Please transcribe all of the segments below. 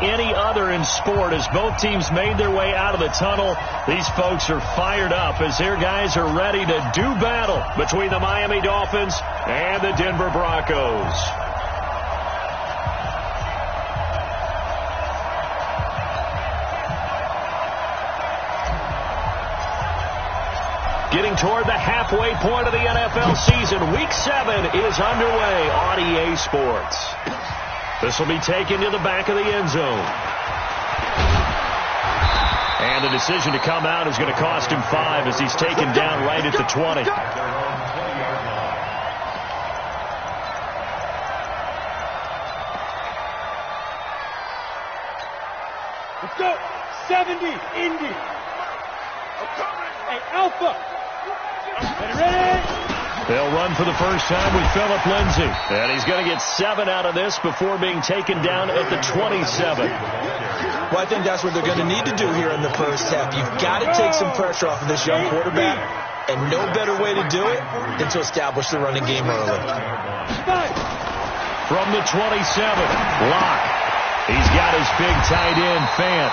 Any other in sport. As both teams made their way out of the tunnel, these folks are fired up as their guys are ready to do battle between the Miami Dolphins and the Denver Broncos. Getting toward the halfway point of the NFL season, Week 7 is underway on EA Sports. This will be taken to the back of the end zone. And the decision to come out is going to cost him 5 as he's taken down right at the 20. Let's go. 70, Indy. Hey, Alpha. Ready? They'll run for the first time with Phillip Lindsay. And he's going to get 7 out of this before being taken down at the 27. Well, I think that's what they're going to need to do here in the first half. You've got to take some pressure off of this young quarterback, and no better way to do it than to establish the running game early. From the 27, Locke. He's got his big tight end, Fant.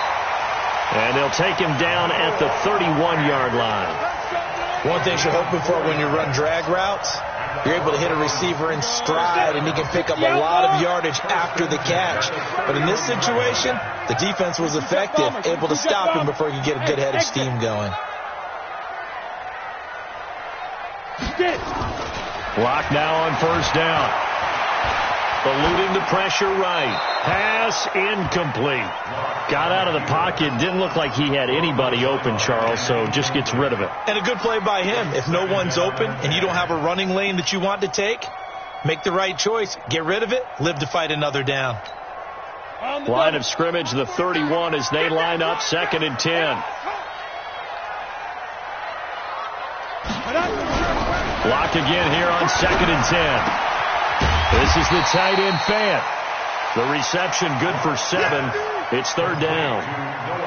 And they'll take him down at the 31-yard line. One thing you're hoping for when you run drag routes, you're able to hit a receiver in stride, and he can pick up a lot of yardage after the catch. But in this situation, the defense was effective, able to stop him before he could get a good head of steam going. Block now on first down. Eluding the pressure right. Pass incomplete. Got out of the pocket. Didn't look like he had anybody open, Charles, so just gets rid of it. And a good play by him. If no one's open and you don't have a running lane that you want to take, make the right choice. Get rid of it. Live to fight another down. Line of scrimmage, the 31 as they line up 2nd and 10. Block again here on 2nd and 10. This is the tight end, Fant. The reception good for 7. It's 3rd down.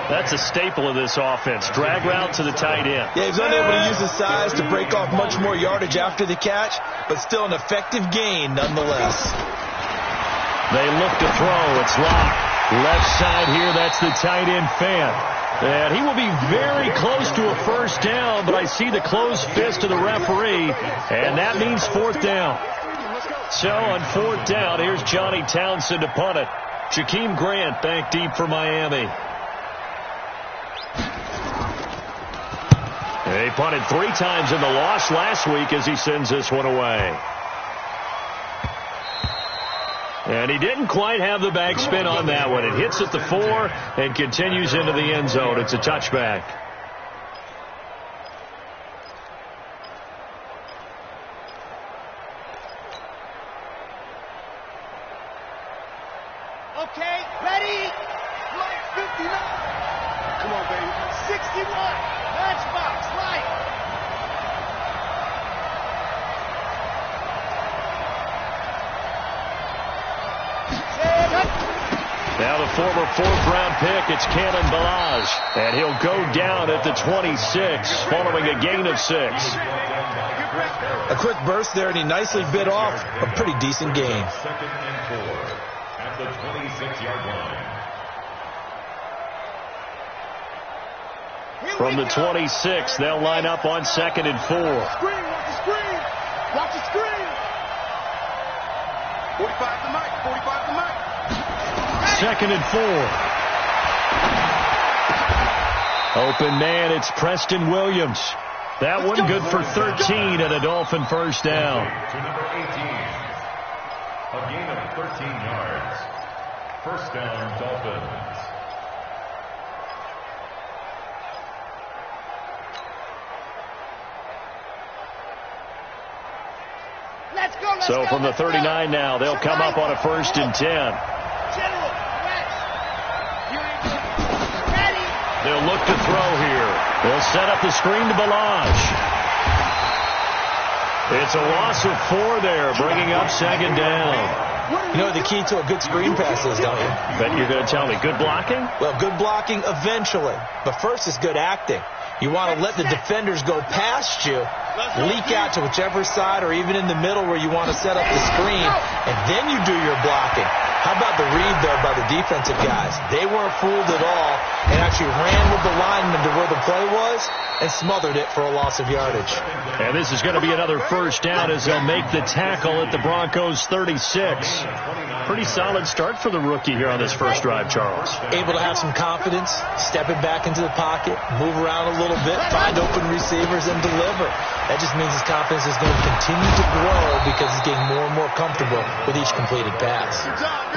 That's a staple of this offense. Drag route to the tight end. Yeah, he's unable to use his size to break off much more yardage after the catch, but still an effective gain nonetheless. They look to throw. It's Locke. Left side here, that's the tight end, Fant. And he will be very close to a first down, but I see the closed fist of the referee, and that means 4th down. So on 4th down, here's Johnny Townsend to punt it. Jakeem Grant back deep for Miami. He punted 3 times in the loss last week as he sends this one away. And he didn't quite have the backspin on that one. It hits at the 4 and continues into the end zone. It's a touchback. Okay, ready? 59. Come on, baby. 61. Matchbox, right. Now the former 4th-round pick, it's Cannon Balaj. And he'll go down at the 26, following a gain of 6. A quick burst there, and he nicely bit off a pretty decent gain. 2nd and 4 at the 26-yard line. From the 26, they'll line up on 2nd and 4. Screen, watch the screen. Watch the screen. 45 to Mike, 45 to Mike. 2nd and 4. Open man, it's Preston Williams. That one good for 13 and a Dolphin first down. To number 18. A gain of 13 yards. First down, Dolphins. So from the 39 now, they'll come up on a 1st and 10. They'll look to throw here. They'll set up the screen to Balaj. It's a loss of 4 there, bringing up 2nd down. You know what the key to a good screen pass is, don't you? Bet you're going to tell me. Good blocking? Well, good blocking eventually. But first is good acting. You want to let the defenders go past you, leak out to whichever side or even in the middle where you want to set up the screen, and then you do your blocking. How about the read, though, by the defensive guys? They weren't fooled at all and actually ran with the lineman to where the play was and smothered it for a loss of yardage. And this is going to be another first down as they'll make the tackle at the Broncos 36. Pretty solid start for the rookie here on this first drive, Charles. Able to have some confidence, stepping back into the pocket, move around a little bit, find open receivers, and deliver. That just means his confidence is going to continue to grow because he's getting more and more comfortable with each completed pass.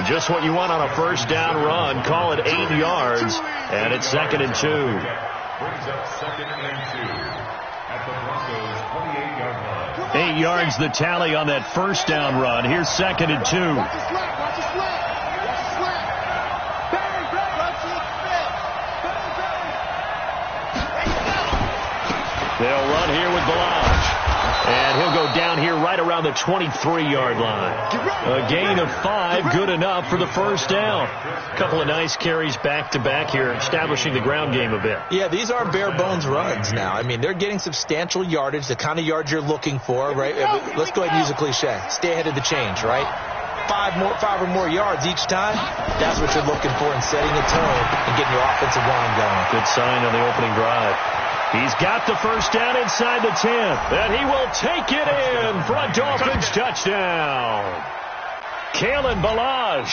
Just what you want on a first down run. Call it 8 yards, and it's 2nd and 2. Brings up 2nd and 2 at the Broncos 28-yard line. 8 yards the tally on that first down run. Here's 2nd and 2. Watch the slap. Watch the slap. Watch the slap. Bang, bang. Watch it. Bang, bang. There you go. They'll run here with Balaj. And he'll go down here right around the 23-yard line. A gain of 5, good enough for the first down. A couple of nice carries back-to-back here, establishing the ground game a bit. Yeah, these aren't bare-bones runs now. I mean, they're getting substantial yardage, the kind of yards you're looking for, right? Let's go ahead and use a cliche. Stay ahead of the change, right? 5 or more yards each time, that's what you're looking for in setting the tone and getting your offensive line going. Good sign on the opening drive. He's got the first down inside the 10, and he will take it in for a Dolphins touchdown. Kalen Balaj,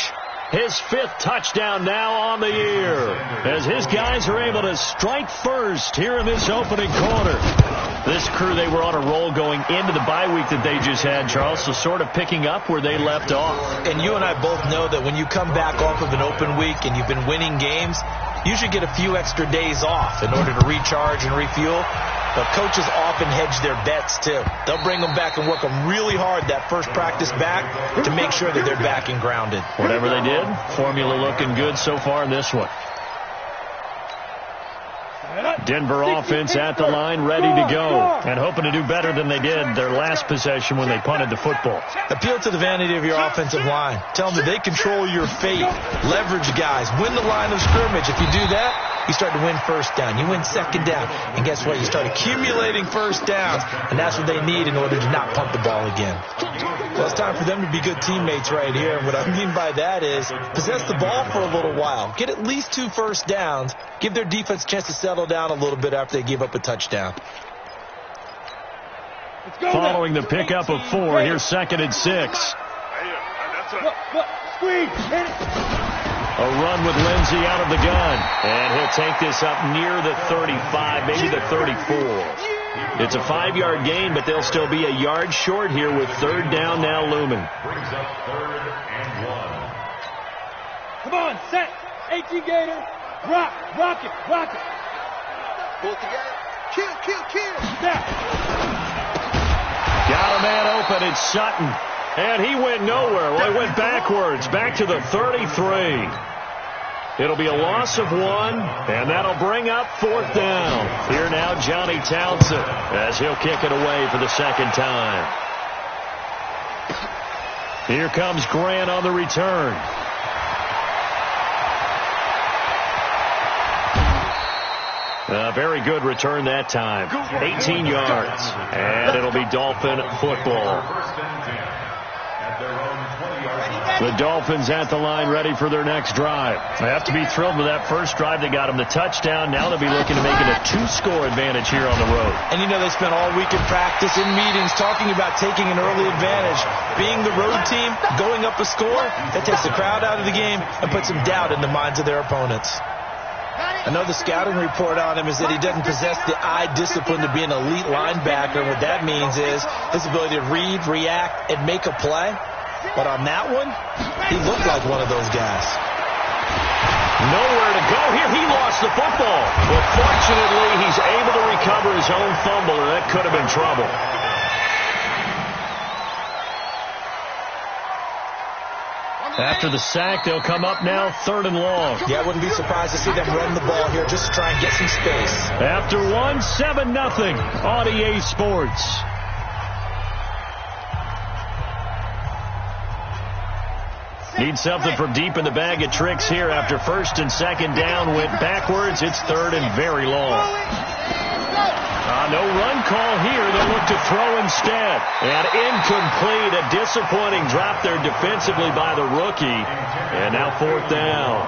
his 5th touchdown now on the year, as his guys are able to strike first here in this opening quarter. This crew, they were on a roll going into the bye week that they just had, Charles, so sort of picking up where they left off. And you and I both know that when you come back off of an open week and you've been winning games, you should get a few extra days off in order to recharge and refuel. But coaches often hedge their bets, too. They'll bring them back and work them really hard that first practice back to make sure that they're back and grounded. Whatever they did, formula looking good so far in this one. Denver offense at the line, ready to go, and hoping to do better than they did their last possession when they punted the football. Appeal to the vanity of your offensive line. Tell them that they control your fate. Leverage guys. Win the line of scrimmage. If you do that, you start to win first down. You win second down. And guess what? You start accumulating first downs, and that's what they need in order to not punt the ball again. Well, it's time for them to be good teammates right here. And what I mean by that is possess the ball for a little while. Get at least 2 first downs. Give their defense a chance to settle down a little bit after they give up a touchdown. Following the pickup of 4, here's 2nd and 6. Screen. A run with Lindsey out of the gun. And he'll take this up near the 35, maybe the 34. It's a 5-yard gain, but they'll still be a yard short here with 3rd down now looming. Brings up 3rd and 1. Come on, set. 18 Gator. Rock it. Pull it together. Kill. Snap. Got a man open. It's Sutton. And he went nowhere. Well, he went backwards, back to the 33. It'll be a loss of 1, and that'll bring up 4th down. Here now, Johnny Townsend, as he'll kick it away for the 2nd time. Here comes Grant on the return. A very good return that time. 18 yards. And it'll be Dolphin football. The Dolphins at the line ready for their next drive. They have to be thrilled with that first drive. They got them the touchdown. Now they'll be looking to make it a 2-score advantage here on the road. And you know they spent all week in practice, in meetings, talking about taking an early advantage. Being the road team, going up a score, that takes the crowd out of the game and puts some doubt in the minds of their opponents. I know the scouting report on him is that he doesn't possess the eye discipline to be an elite linebacker. And what that means is his ability to read, react, and make a play. But on that one, he looked like one of those guys. Nowhere to go here. He lost the football. Well, fortunately, he's able to recover his own fumble, and that could have been trouble. After the sack, they'll come up now 3rd and long. Yeah, I wouldn't be surprised to see them run the ball here just to try and get some space. After 1, 7-0 on EA Sports. Need something from deep in the bag of tricks here. After 1st and 2nd down went backwards. It's 3rd and very long. No run call here. They'll look to throw instead. And incomplete. A disappointing drop there defensively by the rookie. And now 4th down.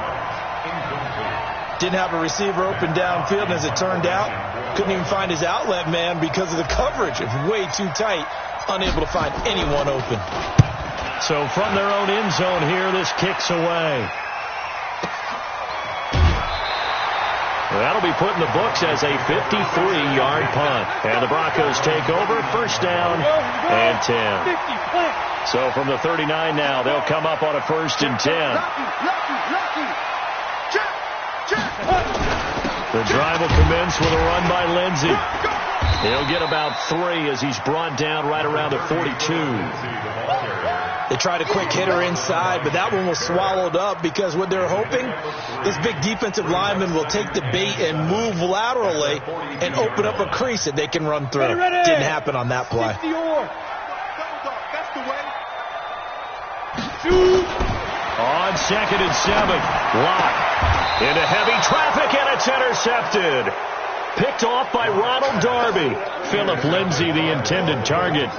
Didn't have a receiver open downfield, and as it turned out, couldn't even find his outlet man because of the coverage. It's way too tight, unable to find anyone open. So from their own end zone here, this kicks away. That'll be put in the books as a 53-yard punt. And the Broncos take over, 1st down and 10. So from the 39 now, they'll come up on a 1st and 10. The drive will commence with a run by Lindsey. He'll get about 3 as he's brought down right around the 42. They tried a quick hitter inside, but that one was swallowed up because what they're hoping, this big defensive lineman will take the bait and move laterally and open up a crease that they can run through. Didn't happen on that play. On 2nd and 7, Locke into heavy traffic, and it's intercepted. Picked off by Ronald Darby. Philip Lindsay, the intended target.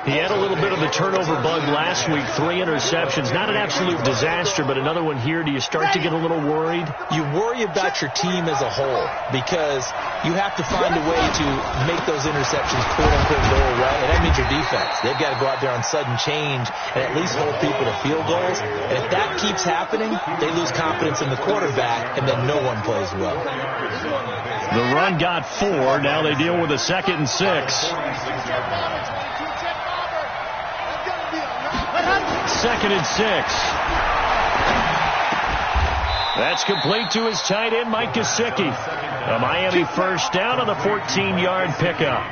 He had a little bit of the turnover bug last week, 3 interceptions. Not an absolute disaster, but another one here. Do you start to get a little worried? You worry about your team as a whole because you have to find a way to make those interceptions quote-unquote go away, and that means your defense. They've got to go out there on sudden change and at least hold people to field goals. And if that keeps happening, they lose confidence in the quarterback, and then no one plays well. The run got 4. Now they deal with a 2nd and 6. 2nd and 6. That's complete to his tight end, Mike Gesicki. A Miami 1st down on the 14-yard pickup.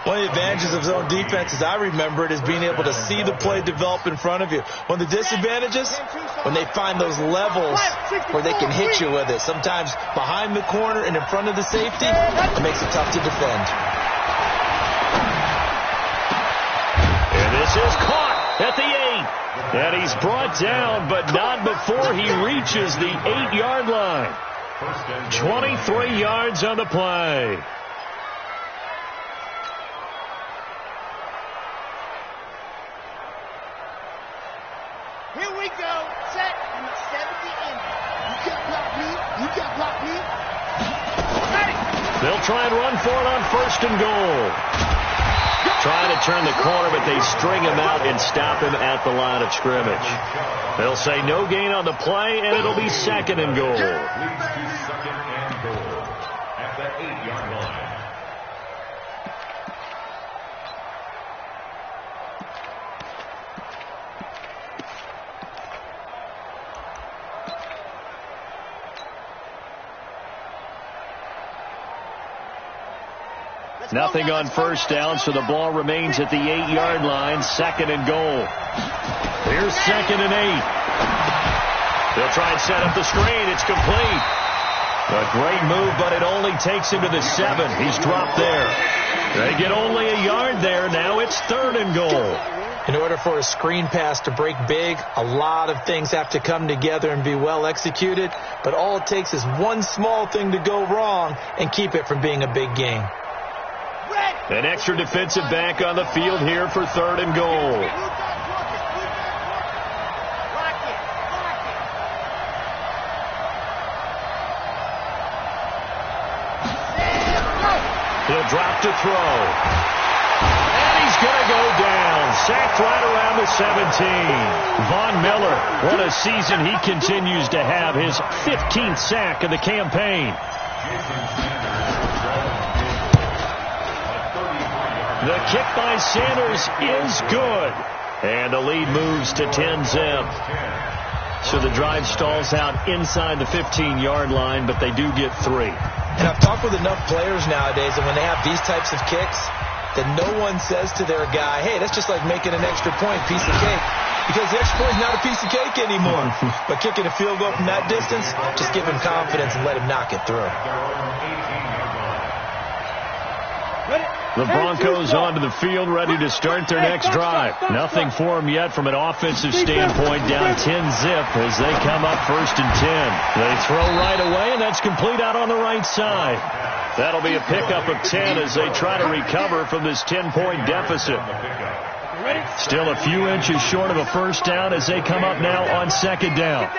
One of the advantages of zone defense, as I remember it, is being able to see the play develop in front of you. One of the disadvantages, when they find those levels where they can hit you with it. Sometimes behind the corner and in front of the safety, it makes it tough to defend. And this is caught at the 8. And he's brought down, but not before he reaches the 8-yard line. 23 yards on the play. Here we go. Set on the 70 in. You can't block me. You can't block me. Ready. They'll try and run for it on 1st and goal. Trying to turn the corner, but they string him out and stop him at the line of scrimmage. They'll say no gain on the play, and it'll be 2nd and goal. Leads to 2nd and goal at the 8-yard line. Nothing on 1st down, so the ball remains at the 8-yard line. 2nd and goal. Here's 2nd and 8. They'll try and set up the screen. It's complete. A great move, but it only takes him to the 7. He's dropped there. They get only a yard there. Now it's 3rd and goal. In order for a screen pass to break big, a lot of things have to come together and be well executed. But all it takes is one small thing to go wrong and keep it from being a big game. An extra defensive back on the field here for 3rd and goal. He'll drop to throw. And he's going to go down. Sacked right around the 17. Von Miller, what a season he continues to have. His 15th sack of the campaign. The kick by Sanders is good. And the lead moves to 10-zip. So the drive stalls out inside the 15-yard line, but they do get 3. And I've talked with enough players nowadays, and when they have these types of kicks, that no one says to their guy, hey, that's just like making an extra point, piece of cake. Because the extra point is not a piece of cake anymore. But kicking a field goal from that distance, just give him confidence and let him knock it through. Ready? The Broncos onto the field, ready to start their next drive. Nothing for them yet from an offensive standpoint, down 10-zip as they come up 1st and 10. They throw right away, and that's complete out on the right side. That'll be a pickup of 10 as they try to recover from this 10-point deficit. Still a few inches short of a first down as they come up now on 2nd down.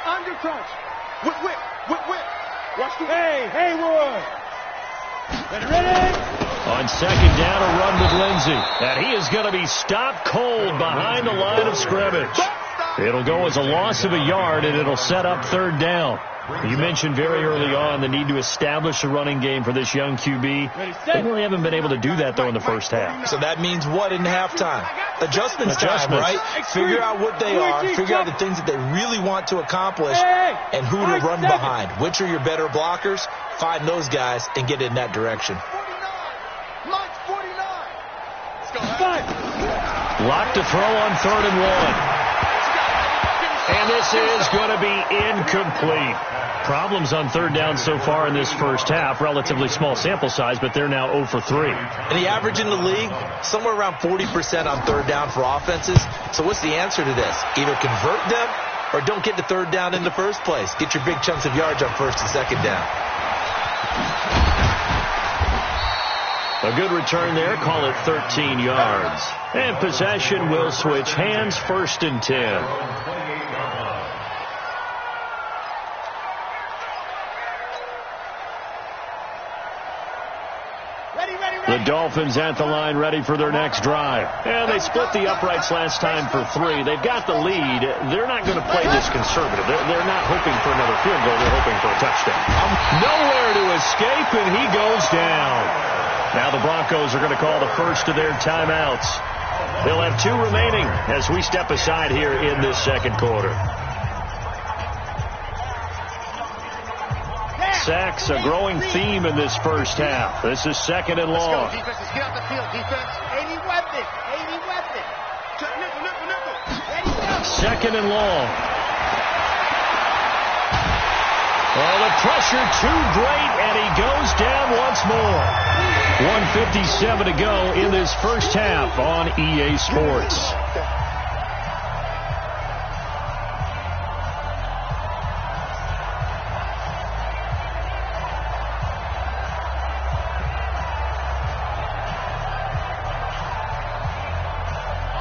Undercrunch. Whip. Watch the Hey, Roy. Ready? On 2nd down, a run with Lindsey. And he is going to be stopped cold behind the line of scrimmage. It'll go as a loss of a yard, and it'll set up 3rd down. You mentioned very early on the need to establish a running game for this young QB. They really haven't been able to do that, though, in the first half. So that means what in halftime? Adjustments time, right? Figure out what they are, figure out the things that they really want to accomplish, and who to run behind. Which are your better blockers? Find those guys and get in that direction. 49. March 49. Lock to throw on 3rd and 1. And this is going to be incomplete. Problems on 3rd down so far in this first half. Relatively small sample size, but they're now 0 for 3. And the average in the league, somewhere around 40% on 3rd down for offenses. So what's the answer to this? Either convert them or don't get to 3rd down in the first place. Get your big chunks of yards on 1st and 2nd down. A good return there. Call it 13 yards. And possession will switch hands, 1st and 10. The Dolphins at the line, ready for their next drive. And they split the uprights last time for 3. They've got the lead. They're not going to play this conservative. They're not hoping for another field goal. They're hoping for a touchdown. Nowhere to escape, and he goes down. Now the Broncos are going to call the first of their timeouts. They'll have 2 remaining as we step aside here in this 2nd quarter. Sacks, a growing theme in this first half. This is 2nd and long. Let's go, defense. Let's get out the field, defense. 80 weapon. Nickel. 2nd and long. Oh, the pressure too great, and he goes down once more. 1:57 to go in this first half on EA Sports.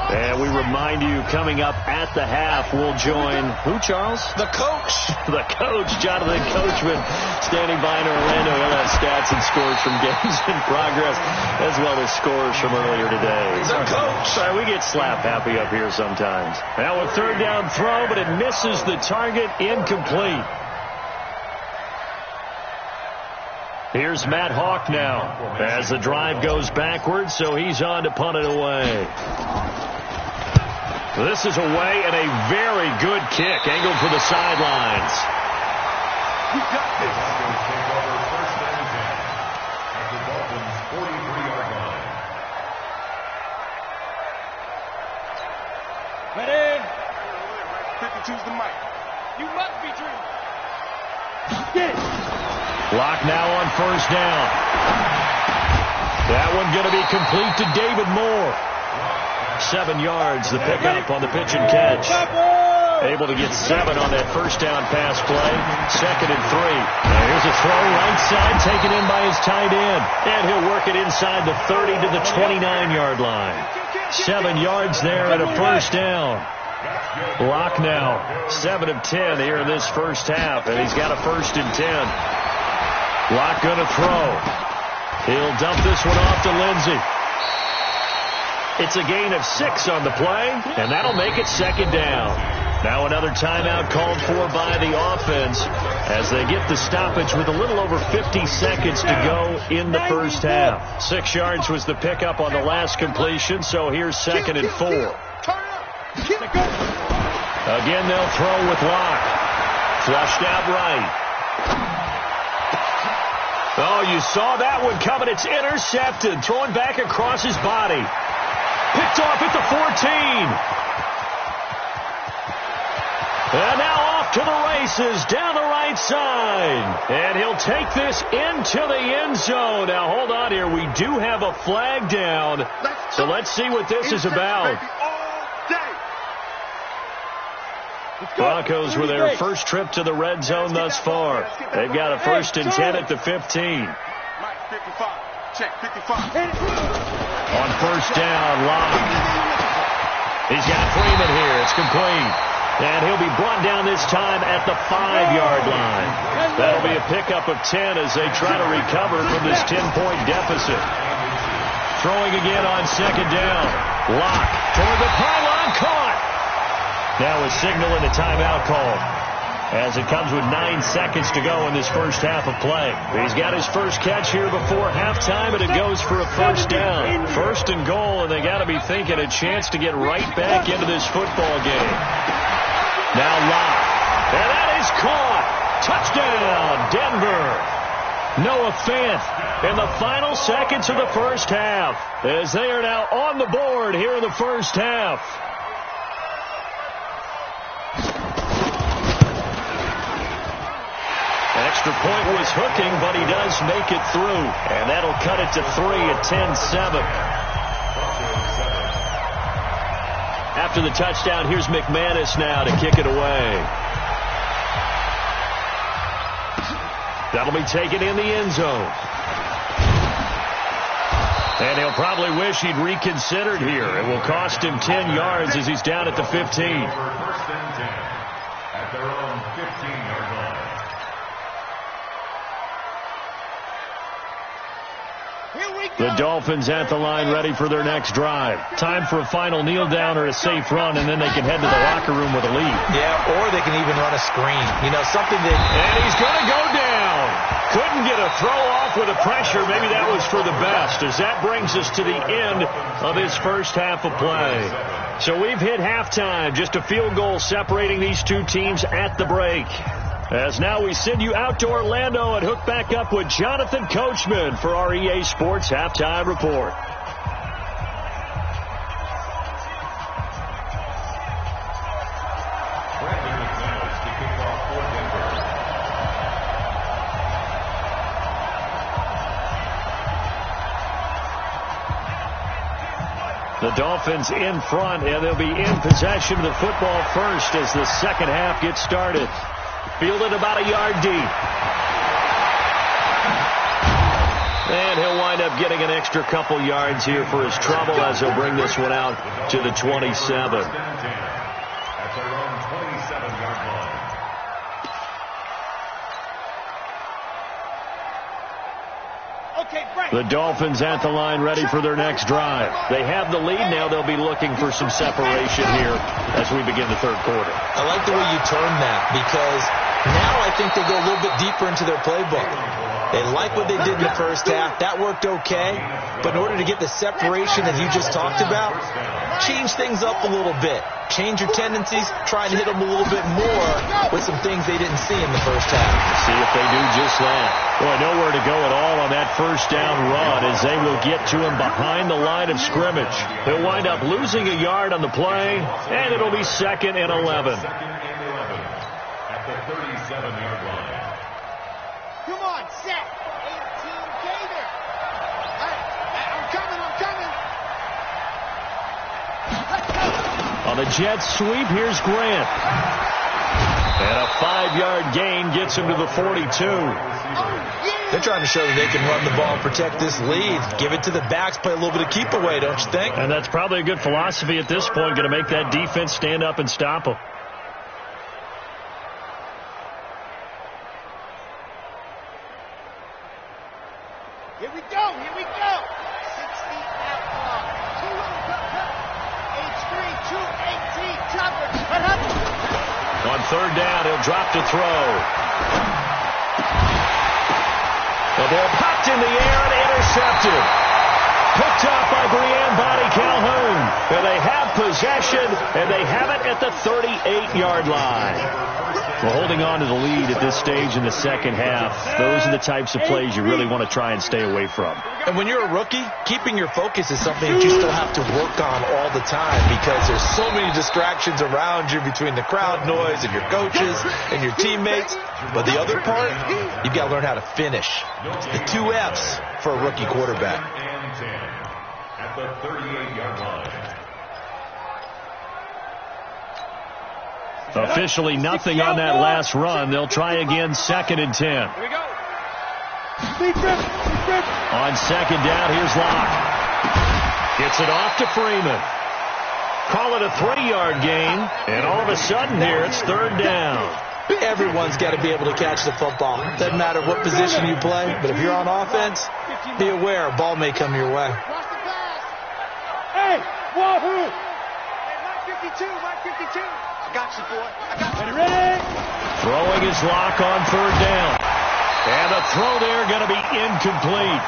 And we remind you, coming up at the half, we'll join who, Charles? The coach. The coach, Jonathan Coachman, standing by in Orlando. He'll have stats and scores from games in progress, as well as scores from earlier today. The coach. Sorry, we get slap happy up here sometimes. Now a 3rd down throw, but it misses the target, incomplete. Here's Matt Hawk now as the drive goes backwards, so he's on to punt it away. This is away, and a very good kick angled for the sidelines. You got this. Broncos take over 1st and 10 at the Dolphins' 43-yard line. Ready? Quick to choose the mic. You must be dreaming. Get it. Lock now on 1st down. That one going to be complete to David Moore. 7 yards, the pickup on the pitch and catch. Able to get 7 on that 1st down pass play. 2nd and 3. Now here's a throw right side taken in by his tight end. And he'll work it inside the 30 to the 29-yard line. 7 yards there and a 1st down. Lock now, 7 of 10 here in this first half. And he's got a 1st and 10. Lock going to throw. He'll dump this one off to Lindsey. It's a gain of 6 on the play, and that'll make it 2nd down. Now another timeout called for by the offense as they get the stoppage with a little over 50 seconds to go in the first half. 6 yards was the pickup on the last completion, so here's 2nd and 4. Again, they'll throw with Locke. Flushed out right. Oh, you saw that one coming. It's intercepted. Thrown back across his body. Picked off at the 14. And now off off to the races down the right side. And he'll take this into the end zone. Now, hold on here. We do have a flag down. So let's see what this is about. Broncos with their first trip to the red zone thus far. They've got a 1st and 10 at the 15. On 1st down, Locke. He's got Freeman here. It's complete. And he'll be brought down this time at the 5-yard line. That'll be a pickup of 10 as they try to recover from this 10-point deficit. Throwing again on 2nd down. Locke toward the pylon, caught. Now a signal and a timeout call as it comes with 9 seconds to go in this first half of play. He's got his first catch here before halftime, and it goes for a 1st down. 1st and goal, and they got to be thinking a chance to get right back into this football game. Now Locke, and that is caught. Touchdown, Denver. Noah Fant in the final seconds of the first half as they are now on the board here in the first half. Extra point was hooking, but he does make it through. And that'll cut it to 3 at 10-7. After the touchdown, here's McManus now to kick it away. That'll be taken in the end zone. And he'll probably wish he'd reconsidered here. It will cost him 10 yards as he's down at the 15. 1st and 10 at their own 15-yard line. The Dolphins at the line ready for their next drive. Time for a final kneel down or a safe run, and then they can head to the locker room with a lead. Yeah, or they can even run a screen. You know, something that... And he's going to go down. Couldn't get a throw off with the pressure. Maybe that was for the best, as that brings us to the end of this first half of play. So we've hit halftime. Just a field goal separating these two teams at the break. As now we send you out to Orlando and hook back up with Jonathan Coachman for our EA Sports Halftime Report. The Dolphins in front, and they'll be in possession of the football first as the second half gets started. Fielded about a yard deep. And he'll wind up getting an extra couple yards here for his trouble as he'll bring this one out to the 27. That's their own 27-yard line. The Dolphins at the line ready for their next drive. They have the lead now. They'll be looking for some separation here as we begin the third quarter. I like the way you term that, because now I think they go a little bit deeper into their playbook. They like what they did in the first half. That worked okay. But in order to get the separation that you just talked about, change things up a little bit. Change your tendencies. Try and hit them a little bit more with some things they didn't see in the first half. See if they do just that. Boy, nowhere to go at all on that first down run as they will get to him behind the line of scrimmage. They'll wind up losing a yard on the play, and it'll be 2nd and 11. 2nd and 11 at the 37-yard line. Come on, set. 18 Gator. I'm coming. Let's go. On the jet sweep, here's Grant. And a 5-yard gain gets him to the 42. They're trying to show that they can run the ball and protect this lead. Give it to the backs, play a little bit of keep away, don't you think? And that's probably a good philosophy at this point, going to make that defense stand up and stop them. Here we go. 60 out ball. H3, 218, covered. On 3rd down, he'll drop to throw. The ball popped in the air and intercepted. Picked up by Brianne Bonnie Calhoun. And they have possession, and they have it at the 38-yard line. Well, holding on to the lead at this stage in the second half, those are the types of plays you really want to try and stay away from. And when you're a rookie, keeping your focus is something that you still have to work on all the time because there's so many distractions around you between the crowd noise and your coaches and your teammates. But the other part, you've got to learn how to finish. It's the 2 F's for a rookie quarterback. And 10 at the 38-yard line. Officially nothing on that last run. They'll try again, 2nd and 10. Here we go. On 2nd down, here's Locke. Gets it off to Freeman. Call it a 3-yard gain, and all of a sudden here, it's 3rd down. Everyone's got to be able to catch the football. Doesn't matter what position you play, but if you're on offense, be aware a ball may come your way. Hey, wahoo! Hey, Mike 52, Mike 52. I got you, boy. I got you. Ready? Throwing his Lock on 3rd down. And a throw there going to be incomplete.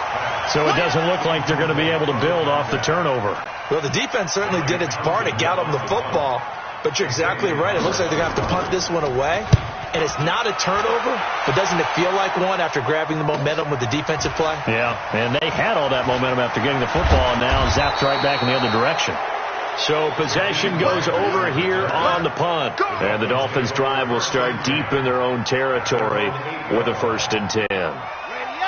So it doesn't look like they're going to be able to build off the turnover. Well, the defense certainly did its part to get them the football, but you're exactly right. It looks like they're going to have to punt this one away. And it's not a turnover, but doesn't it feel like one after grabbing the momentum with the defensive play? Yeah, and they had all that momentum after getting the football, and now zapped right back in the other direction. So possession goes over here on the punt. And the Dolphins' drive will start deep in their own territory with a 1st and 10.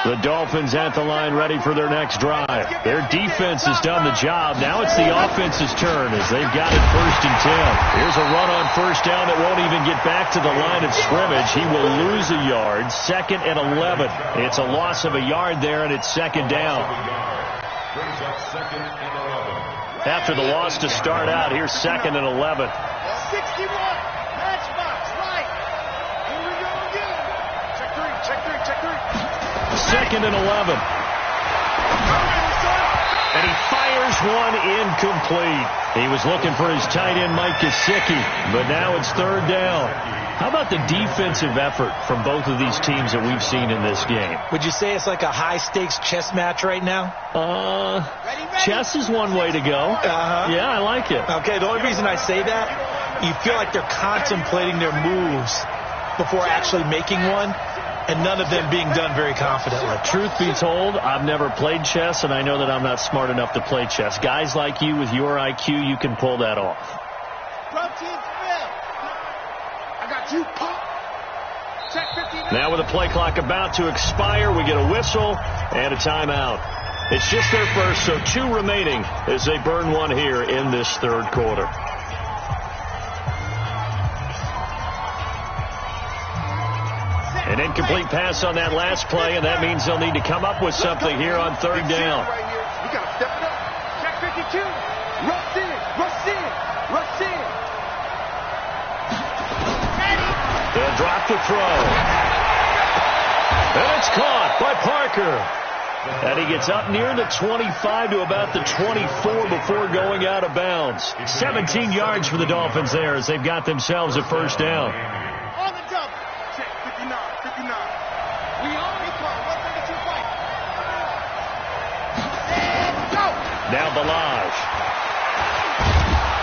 The Dolphins at the line ready for their next drive. Their defense has done the job. Now it's the offense's turn as they've got it 1st and 10. Here's a run on 1st down that won't even get back to the line of scrimmage. He will lose a yard. 2nd and 11. It's a loss of a yard there, and it's 2nd down. Brings up 2nd and 11. After the loss to start out, here's 2nd and 11. 61. Matchbox, right. Here we go again. Check 3. 2nd and 11. And he fires one incomplete. He was looking for his tight end, Mike Gesicki, but now it's 3rd down. How about the defensive effort from both of these teams that we've seen in this game? Would you say it's like a high-stakes chess match right now? Ready? Chess is one way to go. Yeah, I like it. Okay, the only reason I say that, you feel like they're contemplating their moves before actually making one, and none of them being done very confidently. Truth be told, I've never played chess, and I know that I'm not smart enough to play chess. Guys like you with your IQ, you can pull that off. Protein Phil. I got you, pop. Check 59. Now with the play clock about to expire, we get a whistle and a timeout. It's just their first, so 2 remaining as they burn one here in this 3rd quarter. An incomplete pass on that last play, and that means they'll need to come up with something here on 3rd down. We got to step it up. Check 52. Rush in. Rush in. Rush in. Ready. They'll drop the throw. And it's caught by Parker. And he gets up near the 25 to about the 24 before going out of bounds. 17 yards for the Dolphins there as they've got themselves a 1st down. On the double. Check 59. 59. We only call 132 fight. And go. Now Balaj.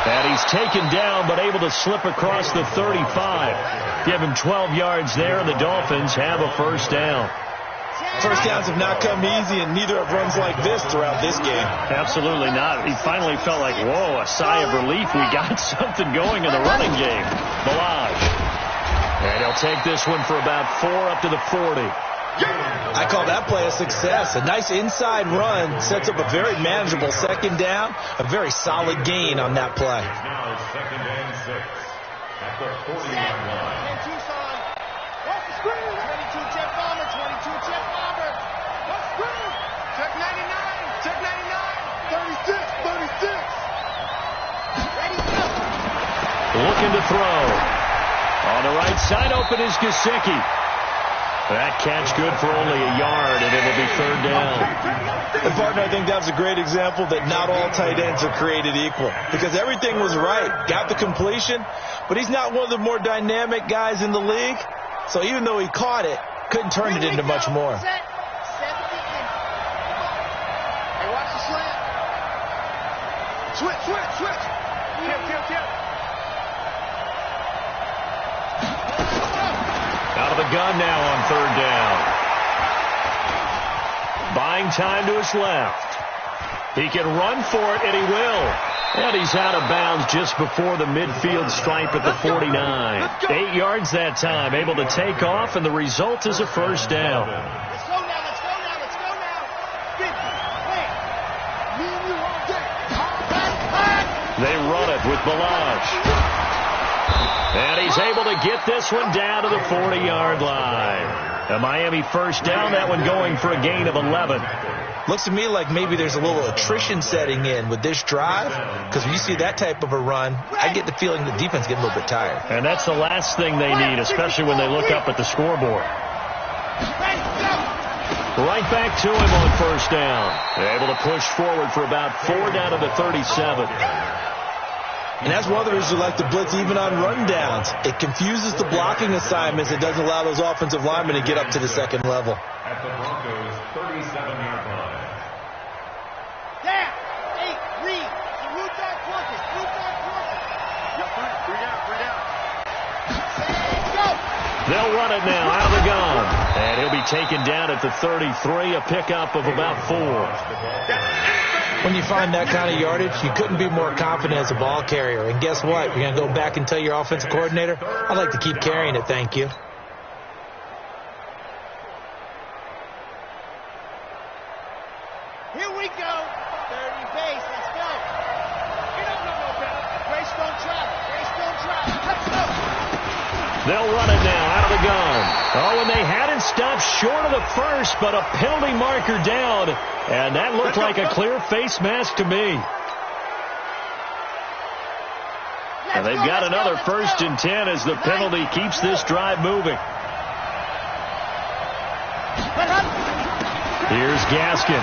And he's taken down but able to slip across the 35. Give him 12 yards there, and the Dolphins have a 1st down. 1st downs have not come easy, and neither have runs like this throughout this game. Absolutely not. He finally felt like, whoa, a sigh of relief. We got something going in the running game. Balaj. And he'll take this one for about 4 up to the 40. I call that play a success. A nice inside run sets up a very manageable 2nd down. A very solid gain on that play. Now 2nd and 6 at the 40-yard line. And Tucson. Off the screen. 22 check bomber. 22 check bomber. Off the screen. Check 99. Check 99. 36. 36. Ready, go. Looking to throw. On the right side, open is Gesicki. That catch good for only a yard, and it'll be 3rd down. And partner, I think that's a great example that not all tight ends are created equal. Because everything was right. Got the completion, but he's not one of the more dynamic guys in the league. So even though he caught it, couldn't turn it into much more. Set. 70 in. Hey, watch the slant. Switch. Kill. the gun now on third down. Buying time to his left. He can run for it, and he will. And he's out of bounds just before the midfield stripe at the 49. 8 yards that time, able to take off, and the result is a first down. Let's go now, let's go now, let's go now. 50, wait. Me and you all day. They run it with Balaj. And he's able to get this one down to the 40-yard line. A Miami first down, that one going for a gain of 11. Looks to me like maybe there's a little attrition setting in with this drive, because when you see that type of a run, I get the feeling the defense getting a little bit tired. And that's the last thing they need, especially when they look up at the scoreboard. Right back to him on first down. They're able to push forward for about 4 down to the 37. And that's one of the reasons we like to blitz even on rundowns. It confuses the blocking assignments. It doesn't allow those offensive linemen to get up to the second level. At the Broncos' 37-yard line. Down. 8, read. Root that quarter. Root that quarter. Yep, 3 down, 3 down. Go. They'll run it now out of the gun. And he'll be taken down at the 33, a pickup of about 4. When you find that kind of yardage, you couldn't be more confident as a ball carrier. And guess what? You're going to go back and tell your offensive coordinator, I'd like to keep carrying it, thank you. Here we go. 30 base. Let's go. No better. Grace don't travel. Grace don't travel. Let's go. They'll run it now out of the gun. Oh, and they had it stopped short of the first, but a penalty marker down. And that looked like a clear face mask to me. And they've got another first and 10 as the penalty keeps this drive moving. Here's Gaskin.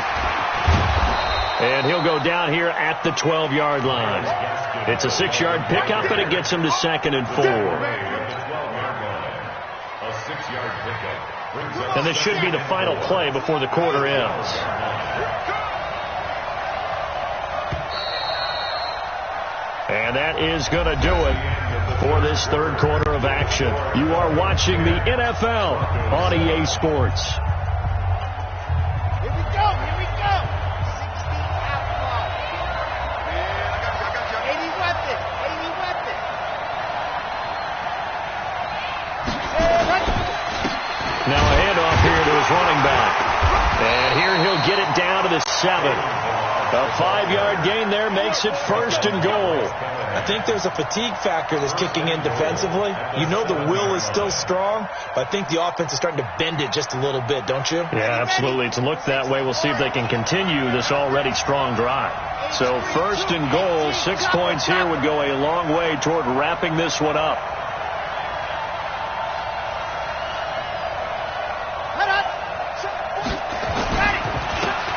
And he'll go down here at the 12-yard line. It's a 6-yard pickup, and it gets him to 2nd and 4. And this should be the final play before the quarter ends. And that is going to do it for this third quarter of action. You are watching the NFL on EA Sports. Here we go. Here we go. 16 outlaws. Yeah, 80 weapons. 80 weapons. Now a handoff here to his running back. And here he'll get it down to the 7. A 5-yard gain there makes it 1st and goal. I think there's a fatigue factor that's kicking in defensively. You know the will is still strong, but I think the offense is starting to bend it just a little bit, don't you? Yeah, absolutely. It's looked that way. We'll see if they can continue this already strong drive. So 1st and goal, 6 points here would go a long way toward wrapping this one up.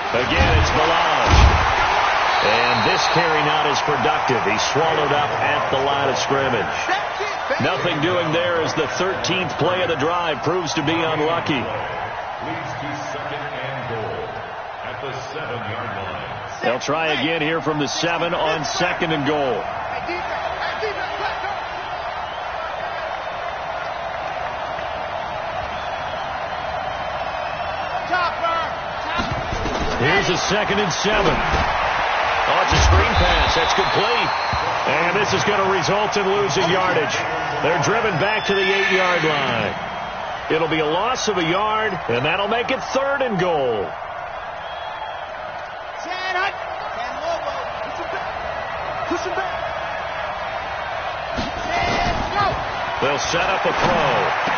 Again, it's Balaj. And this carry not as productive. He's swallowed up at the line of scrimmage. Nothing doing there as the 13th play of the drive proves to be unlucky. Leads to 2nd and goal at the 7-yard line. They'll try again here from the 7 on 2nd and goal. Here's a 2nd and 7. Oh, it's a screen pass. That's complete. And this is going to result in losing yardage. They're driven back to the 8-yard line. It'll be a loss of a yard, and that'll make it 3rd and goal. Push him back. They'll set up a throw.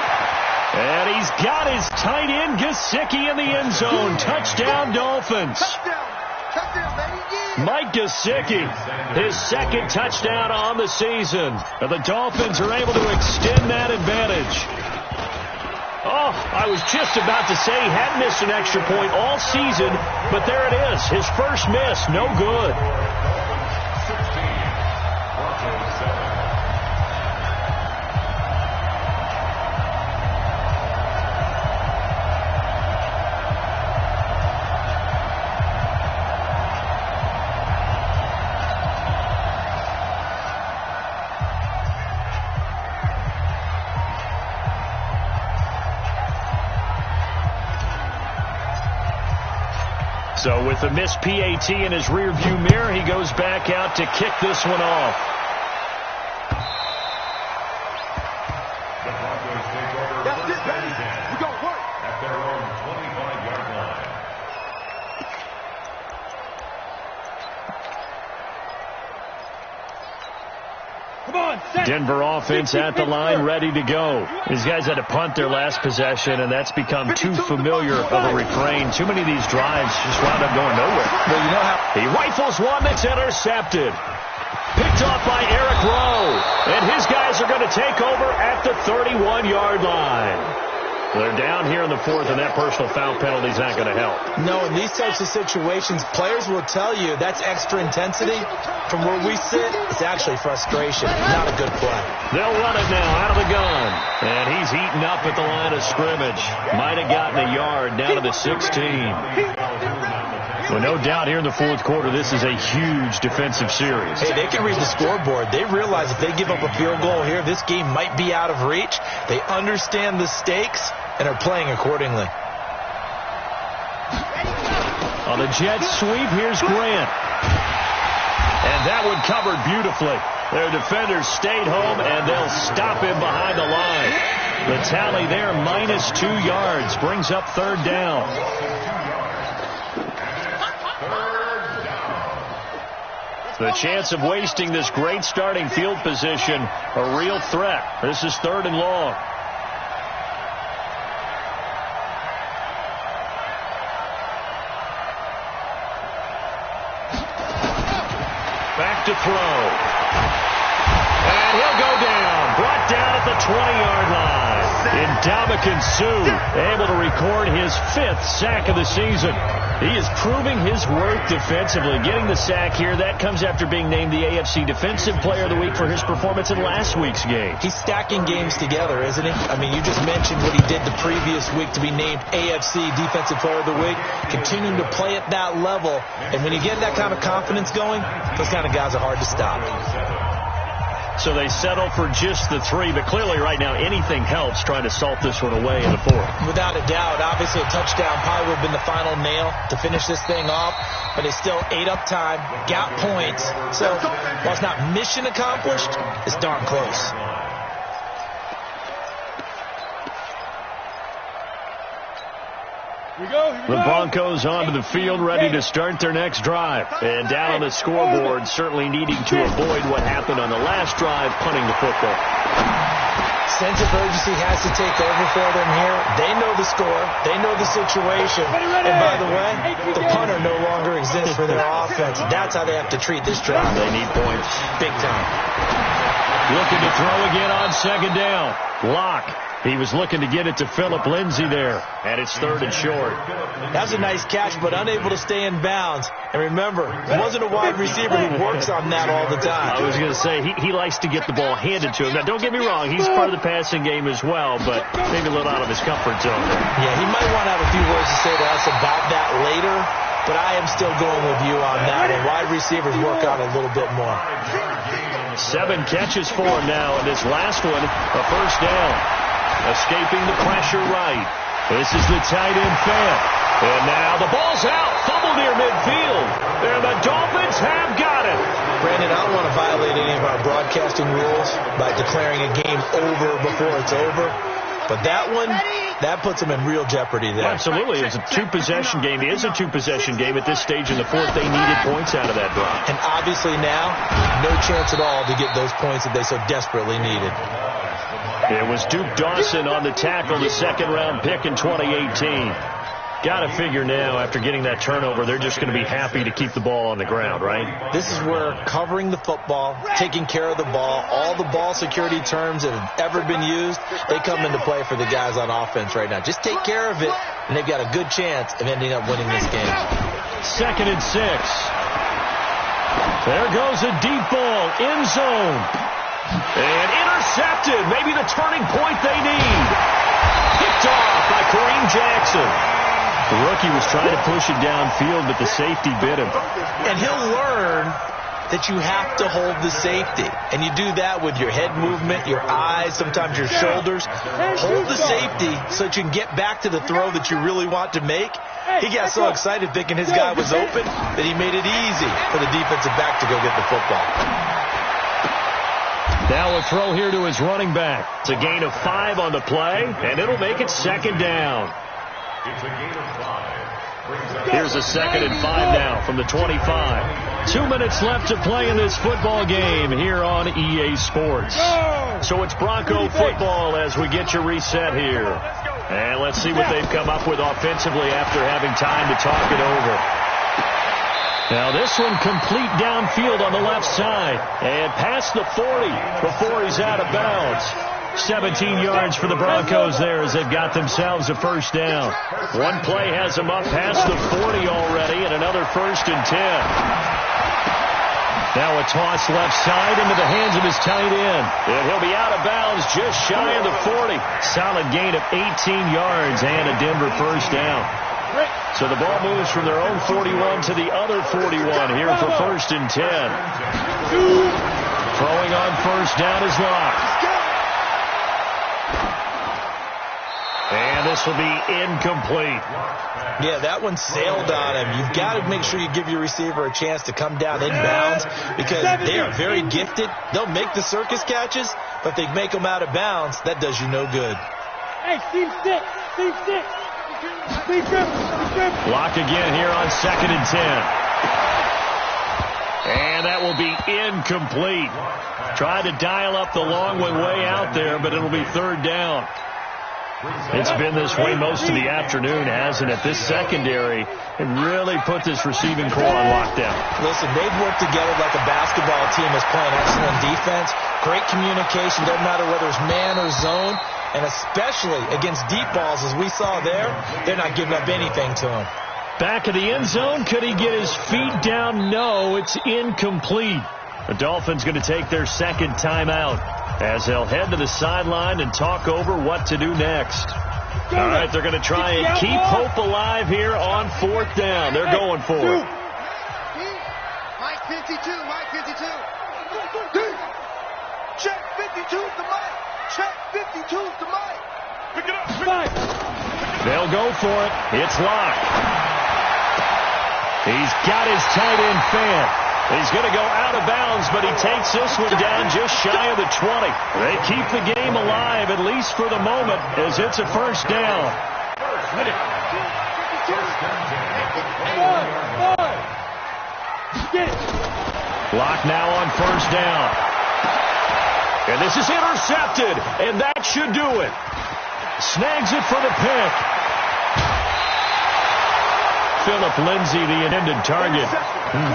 And he's got his tight end, Gesicki, in the end zone. Touchdown, Dolphins. Touchdown, baby. Yeah. Mike Gesicki, his 2nd touchdown on the season. And the Dolphins are able to extend that advantage. Oh, I was just about to say he hadn't missed an extra point all season, but there it is. His first miss, no good. 16, Broncos 7. So with the missed PAT in his rearview mirror, he goes back out to kick this one off. The Broncos take over That's first it, baby. and 10 We got work. at their own 25-yard line. Come on, set. Denver offense at the line, ready to go. These guys had to punt their last possession, and that's become too familiar of a refrain. Too many of these drives just wound up going nowhere. Well, you know how He rifles one that's intercepted. Picked off by Eric Rowe. And his guys are going to take over at the 31-yard line. They're down here in the fourth, and that personal foul penalty is not going to help. No, in these types of situations, players will tell you that's extra intensity. From where we sit, it's actually frustration. Not a good play. They'll run it now out of the gun. And he's eaten up at the line of scrimmage. Might have gotten a yard down to the 16. Well, no doubt here in the fourth quarter, this is a huge defensive series. Hey, they can read the scoreboard. They realize if they give up a field goal here, this game might be out of reach. They understand the stakes and are playing accordingly. On the jet sweep, here's Grant. And that one covered beautifully. Their defenders stayed home, and they'll stop him behind the line. The tally there, minus 2 yards, brings up third down. The chance of wasting this great starting field position, a real threat. This is third and long. Back to throw. And he'll go down. Brought down at the 20-yard line. Ndamukong Suh able to record his 5th sack of the season. He is proving his worth defensively. Getting the sack here, that comes after being named the AFC Defensive Player of the Week for his performance in last week's game. He's stacking games together, isn't he? I mean, you just mentioned what he did the previous week to be named AFC Defensive Player of the Week. Continuing to play at that level. And when you get that kind of confidence going, those kind of guys are hard to stop. So they settle for just the 3, but clearly right now anything helps trying to salt this one away in the fourth. Without a doubt, obviously a touchdown probably would have been the final nail to finish this thing off, but they still ate up time, got points. So while it's not mission accomplished, it's darn close. The Broncos onto the field, ready to start their next drive. And down on the scoreboard, certainly needing to avoid what happened on the last drive, punting the football. Sense of urgency has to take over for them here. They know the score. They know the situation. And by the way, the punter no longer exists for their offense. That's how they have to treat this drive. They need points. Big time. Looking to throw again on second down. Lock. He was looking to get it to Phillip Lindsay there. And it's third and short. That was a nice catch, but unable to stay in bounds. And remember, it wasn't a wide receiver who works on that all the time. I was going to say, he likes to get the ball handed to him. Now, don't get me wrong. He's part of the passing game as well, but maybe a little out of his comfort zone there. Yeah, he might want to have a few words to say to us about that later, but I am still going with you on that. And wide receivers work on it a little bit more. 7 catches for him now, and this last one, a first down. Escaping the pressure right. This is the tight end Fant. And now the ball's out. Fumble near midfield. And the Dolphins have got it. Brandon, I don't want to violate any of our broadcasting rules by declaring a game over before it's over. But that one, that puts them in real jeopardy there. Absolutely. It's a 2-possession game. It is a 2-possession game at this stage in the fourth. They needed points out of that drive. And obviously now, no chance at all to get those points that they so desperately needed. It was Duke Dawson on the tackle, the second-round pick in 2018. Got to figure now, after getting that turnover, they're just going to be happy to keep the ball on the ground, right? This is where covering the football, taking care of the ball, all the ball security terms that have ever been used, they come into play for the guys on offense right now. Just take care of it, and they've got a good chance of ending up winning this game. 2nd and 6. There goes a deep ball, end zone. And intercepted. Maybe the turning point they need. Picked off by Kareem Jackson. The rookie was trying to push it downfield, but the safety bit him. And he'll learn that you have to hold the safety. And you do that with your head movement, your eyes, sometimes your shoulders. Hold the safety so that you can get back to the throw that you really want to make. He got so excited thinking his guy was open that he made it easy for the defensive back to go get the football. Now a throw here to his running back. It's a gain of 5 on the play, and it'll make it second down. It's a gain of 5. Here's a 2nd and 5 now from the 25. 2 minutes left to play in this football game here on EA Sports. So it's Bronco football as we get you reset here. And let's see what they've come up with offensively after having time to talk it over. Now this one complete downfield on the left side and past the 40 before he's out of bounds. 17 yards for the Broncos there as they've got themselves a first down. One play has them up past the 40 already and another 1st and 10. Now a toss left side into the hands of his tight end. And he'll be out of bounds just shy of the 40. Solid gain of 18 yards and a Denver first down. So the ball moves from their own 41 to the other 41 here for 1st and 10. Throwing on first down is Locke. And this will be incomplete. Yeah, that one sailed on him. You've got to make sure you give your receiver a chance to come down inbounds because they are very gifted. They'll make the circus catches, but if they make them out of bounds, that does you no good. Hey, Steve stick. Block again here on 2nd and 10. And that will be incomplete. Tried to dial up the long one way out there, but it'll be 3rd down. It's been this way most of the afternoon, hasn't it? This secondary really put this receiving core on lockdown. Listen, they've worked together like a basketball team is playing excellent defense. Great communication, doesn't matter whether it's man or zone. And especially against deep balls, as we saw there, they're not giving up anything to him. Back of the end zone, could he get his feet down? No, it's incomplete. The Dolphins going to take their 2nd timeout as they'll head to the sideline and talk over what to do next. All right, they're going to try and keep hope alive here on 4th down. They're going for it. Mike 52, Mike 52. Check 52's the Mike. Check 52's the Mike. Pick it up. They'll go for it. It's Locke. He's got his tight end fan. He's going to go out of bounds, but he takes this one down just shy of the 20. They keep the game alive, at least for the moment, as it's a first down. Locke now on first down. And this is intercepted, and that should do it. Snags it for the pick. Philip Lindsay, the intended target.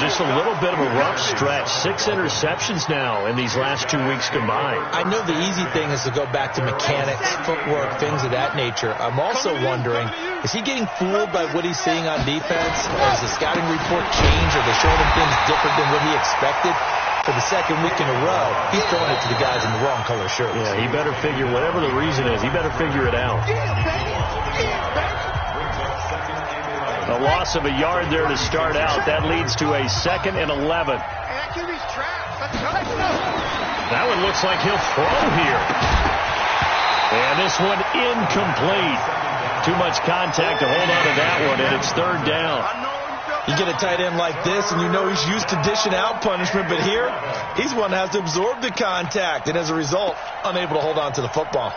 Just a little bit of a rough stretch. 6 interceptions now in these last 2 weeks combined. I know the easy thing is to go back to mechanics, footwork, things of that nature. I'm also wondering, is he getting fooled by what he's seeing on defense? Has the scouting report changed? Are they showing him things different than what he expected? For the 2nd week in a row, he's throwing it to the guys in the wrong color shirts. Yeah, he better figure, whatever the reason is, he better figure it out. A loss of a yard there to start out. That leads to a 2nd and 11. That one looks like he'll throw here. And this one incomplete. Too much contact to hold on to that one, and it's 3rd down. You get a tight end like this, and you know he's used to dishing out punishment, but here, he's one that has to absorb the contact, and as a result, unable to hold on to the football.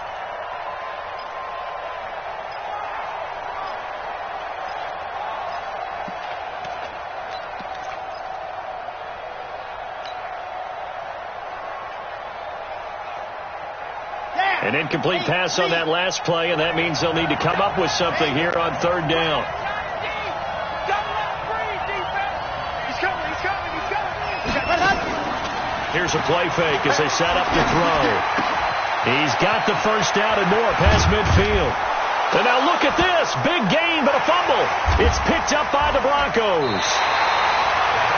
An incomplete pass on that last play, and that means they'll need to come up with something here on 3rd down. Here's a play fake as they set up to throw. He's got the first down and more past midfield. And now look at this. Big gain, but a fumble. It's picked up by the Broncos.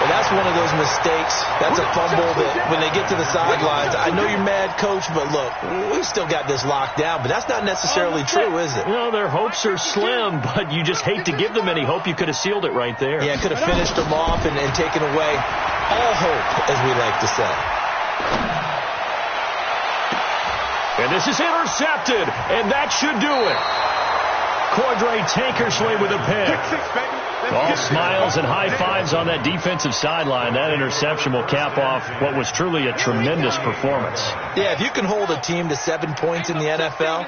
Well, that's one of those mistakes. That's a fumble that when they get to the sidelines, I know you're mad, Coach, but look, we still got this locked down, but that's not necessarily true, is it? Well, their hopes are slim, but you just hate to give them any hope. You could have sealed it right there. Yeah, could have finished them off and taken away all hope, as we like to say. And this is intercepted, and that should do it. Cordray Tankersley with a pick. All smiles and high fives on that defensive sideline. That interception will cap off what was truly a tremendous performance. Yeah, if you can hold a team to 7 points in the NFL,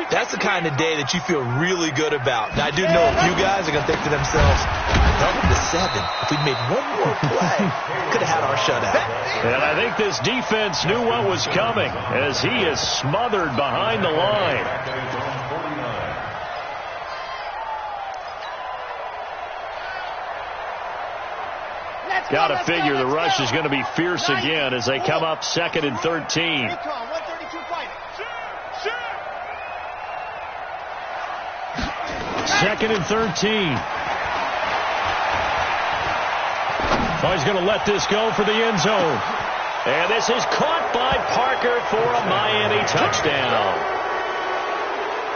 that's the kind of day that you feel really good about. And I do know a few guys are going to think to themselves, held them to 7. If we'd made one more play, could have had our shutout. And I think this defense knew what was coming as he is smothered behind the line. Got to figure the rush is going to be fierce again as they come up 2nd and 13. Second and 13. Oh, he's going to let this go for the end zone. And this is caught by Parker for a Miami touchdown.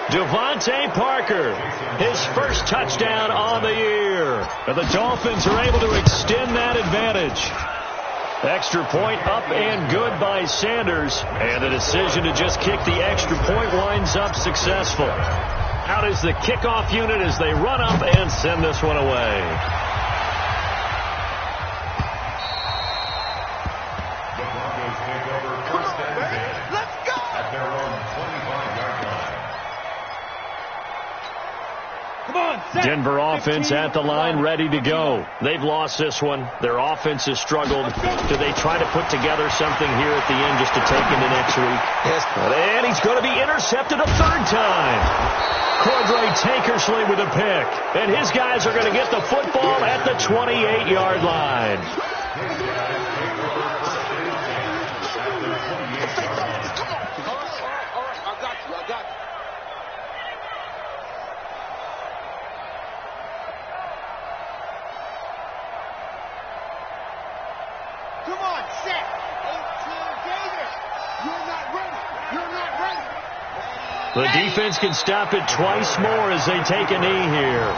Devontae Parker, his first touchdown on the year. And the Dolphins are able to extend that advantage. Extra point up and good by Sanders. And the decision to just kick the extra point winds up successful. Out is the kickoff unit as they run up and send this one away. The Broncos take over first and 10. Let's go! At their own 25-yard line. Come on, set. Denver offense at the line, ready to go. They've lost this one. Their offense has struggled. Do they try to put together something here at the end just to take into next week? Yes. And he's going to be intercepted a 3rd time. Cordray Tankersley with a pick. And his guys are going to get the football at the 28-yard line. Come on, set. 18, Davis. You're not ready. You're not ready. The defense can stop it twice more as they take a knee here.